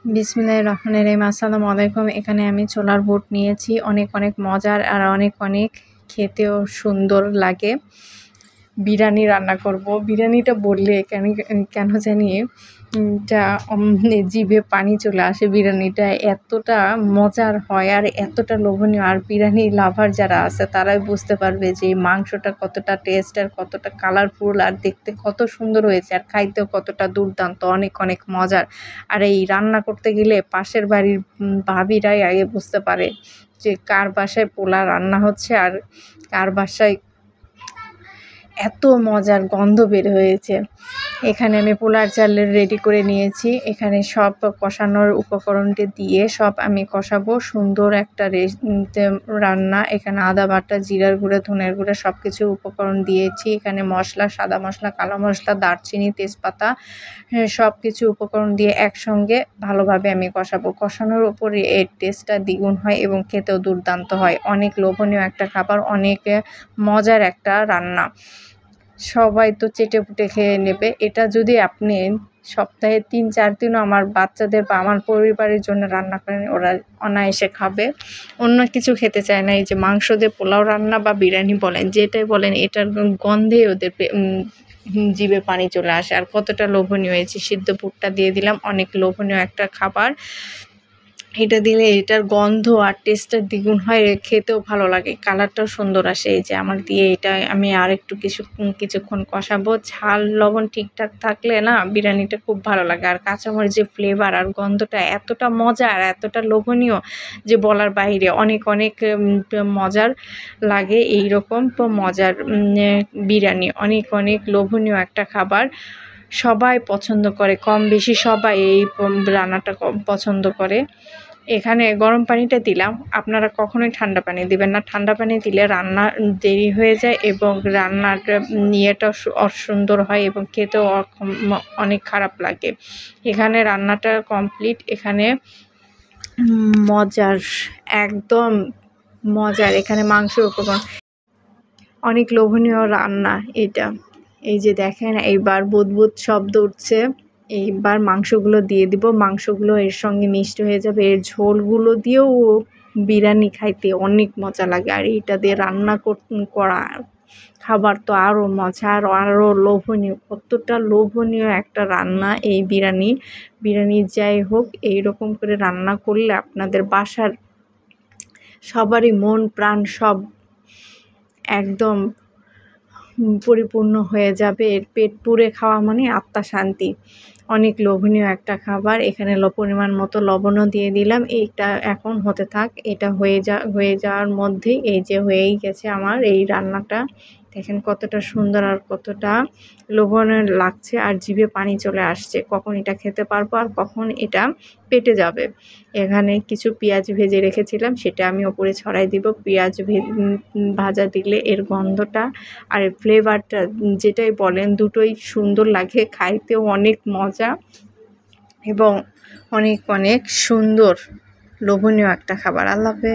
বিসমিল্লাহির রহমানির রহিম। আসসালামু আলাইকুম। এখানে আমি ছোলার বুট নিয়েছি, অনেক অনেক মজার আর অনেক অনেক খেতেও সুন্দর লাগে। বিরিয়ানি রান্না করব। বিরিয়ানিটা বললে কেন জানি জিভে পানি চলে আসে। বিরিয়ানিটা এতটা মজার হয় আর এতটা লোভনীয়, আর বিরিয়ানি লাভার যারা আছে তারাই বুঝতে পারবে যে এই মাংসটা কতটা টেস্ট আর কতটা কালারফুল আর দেখতে কত সুন্দর হয়েছে আর খাইতেও কতটা দুর্দান্ত, অনেক অনেক মজার। আর এই রান্না করতে গেলে পাশের বাড়ির ভাবিরাই আগে বুঝতে পারে যে কার বাসায় পোলা রান্না হচ্ছে আর কার বাসায় এত মজার গন্ধ বের হয়েছে। এখানে আমি পোলার চাল রেডি করে নিয়েছি। এখানে সব কষানোর উপকরণটি দিয়ে সব আমি কষাবো। সুন্দর একটা রান্না। এখানে আদা বাটা, জিরার গুঁড়া, ধনের গুঁড়া সব কিছু উপকরণ দিয়েছি। এখানে মশলা, সাদা মশলা, কালো মশলা, দারচিনি, তেজপাতা সব কিছু উপকরণ দিয়ে একসঙ্গে ভালোভাবে আমি কষাবো। কষানোর উপরে এর টেস্টটা দ্বিগুণ হয় এবং খেতেও দুর্দান্ত হয়। অনেক লোভনীয় একটা খাবার, অনেক মজার একটা রান্না। সবাই তো চেটেপুটে খেয়ে নেবে। এটা যদি আপনি সপ্তাহে ৩-৪ দিনও আমার বাচ্চাদের বা আমার পরিবারের জন্য রান্না করেন, ওরা অনায়াসে খাবে। অন্য কিছু খেতে চায় না। এই যে মাংস দিয়ে পোলাও রান্না বা বিরিয়ানি বলেন, যেটাই বলেন, এটার গন্ধেই ওদের জিভে পানি চলে আসে। আর কতটা লোভনীয় হয়েছে। সিদ্ধ বুটটা দিয়ে দিলাম, অনেক লোভনীয় একটা খাবার। এটা দিলে এটার গন্ধ আর টেস্টটা দ্বিগুণ হয়, খেতেও ভালো লাগে, কালারটাও সুন্দর আসে। এই যে আমার দিয়ে এটা আমি আর একটু কিছুক্ষণ কষাবো। ঝাল লবণ ঠিকঠাক থাকলে না বিরিয়ানিটা খুব ভালো লাগে। আর কাঁচামরিচের ফ্লেভার আর গন্ধটা এতটা মজা আর এতটা লোভনীয় যে বলার বাইরে। অনেক অনেক মজার লাগে এই রকম মজার বিরিয়ানি। অনেক অনেক লোভনীয় একটা খাবার, সবাই পছন্দ করে, কম বেশি সবাই এই রান্নাটা পছন্দ করে। এখানে গরম পানিটা দিলাম, আপনারা কখনোই ঠান্ডা পানি দিবেন না। ঠান্ডা পানি দিলে রান্না দেরি হয়ে যায় এবং রান্নার ইয়েটা অসুন্দর হয় এবং খেতেও অনেক খারাপ লাগে। এখানে রান্নাটা কমপ্লিট। এখানে মজার, একদম মজার। এখানে মাংস উপকরণ, অনেক লোভনীয় রান্না এটা। এই যে দেখেন, এইবার বুদবুদ শব্দ উঠছে। এইবার মাংসগুলো দিয়ে দিব। মাংসগুলো এর সঙ্গে মিক্সড হয়ে যাবে। এর ঝোলগুলো দিয়েও বিরিয়ানি খাইতে অনেক মজা লাগে। আর এইটা দিয়ে রান্না করা খাবার তো আরও মজা আর আরও লোভনীয়। কতটা লোভনীয় একটা রান্না এই বিরিয়ানি। যাই হোক, এইরকম করে রান্না করলে আপনাদের বাসার সবারই মন প্রাণ সব একদম পরিপূর্ণ হয়ে যাবে। এর পেট পুরে খাওয়া মানে আত্মা শান্তি। অনেক লোভনীয় একটা খাবার। এখানে পরিমাণ মতো লবণও দিয়ে দিলাম। এইটা এখন হতে থাক। এটা হয়ে যাওয়ার মধ্যেই এই যে হয়েই গেছে আমার এই রান্নাটা। দেখেন কতটা সুন্দর আর কতটা লোভনীয় লাগছে আর জিভে পানি চলে আসছে। কখন এটা খেতে পারবো আর কখন এটা পেটে যাবে। এখানে কিছু পেঁয়াজ ভেজে রেখেছিলাম, সেটা আমি ওপরে ছড়াই দিব। পেঁয়াজ ভাজা দিলে এর গন্ধটা আর ফ্লেভারটা যেটাই বলেন দুটোই সুন্দর লাগে, খাইতেও অনেক মজা এবং অনেক অনেক সুন্দর লোভনীয় একটা খাবার। আল্লাহ হাফেজ।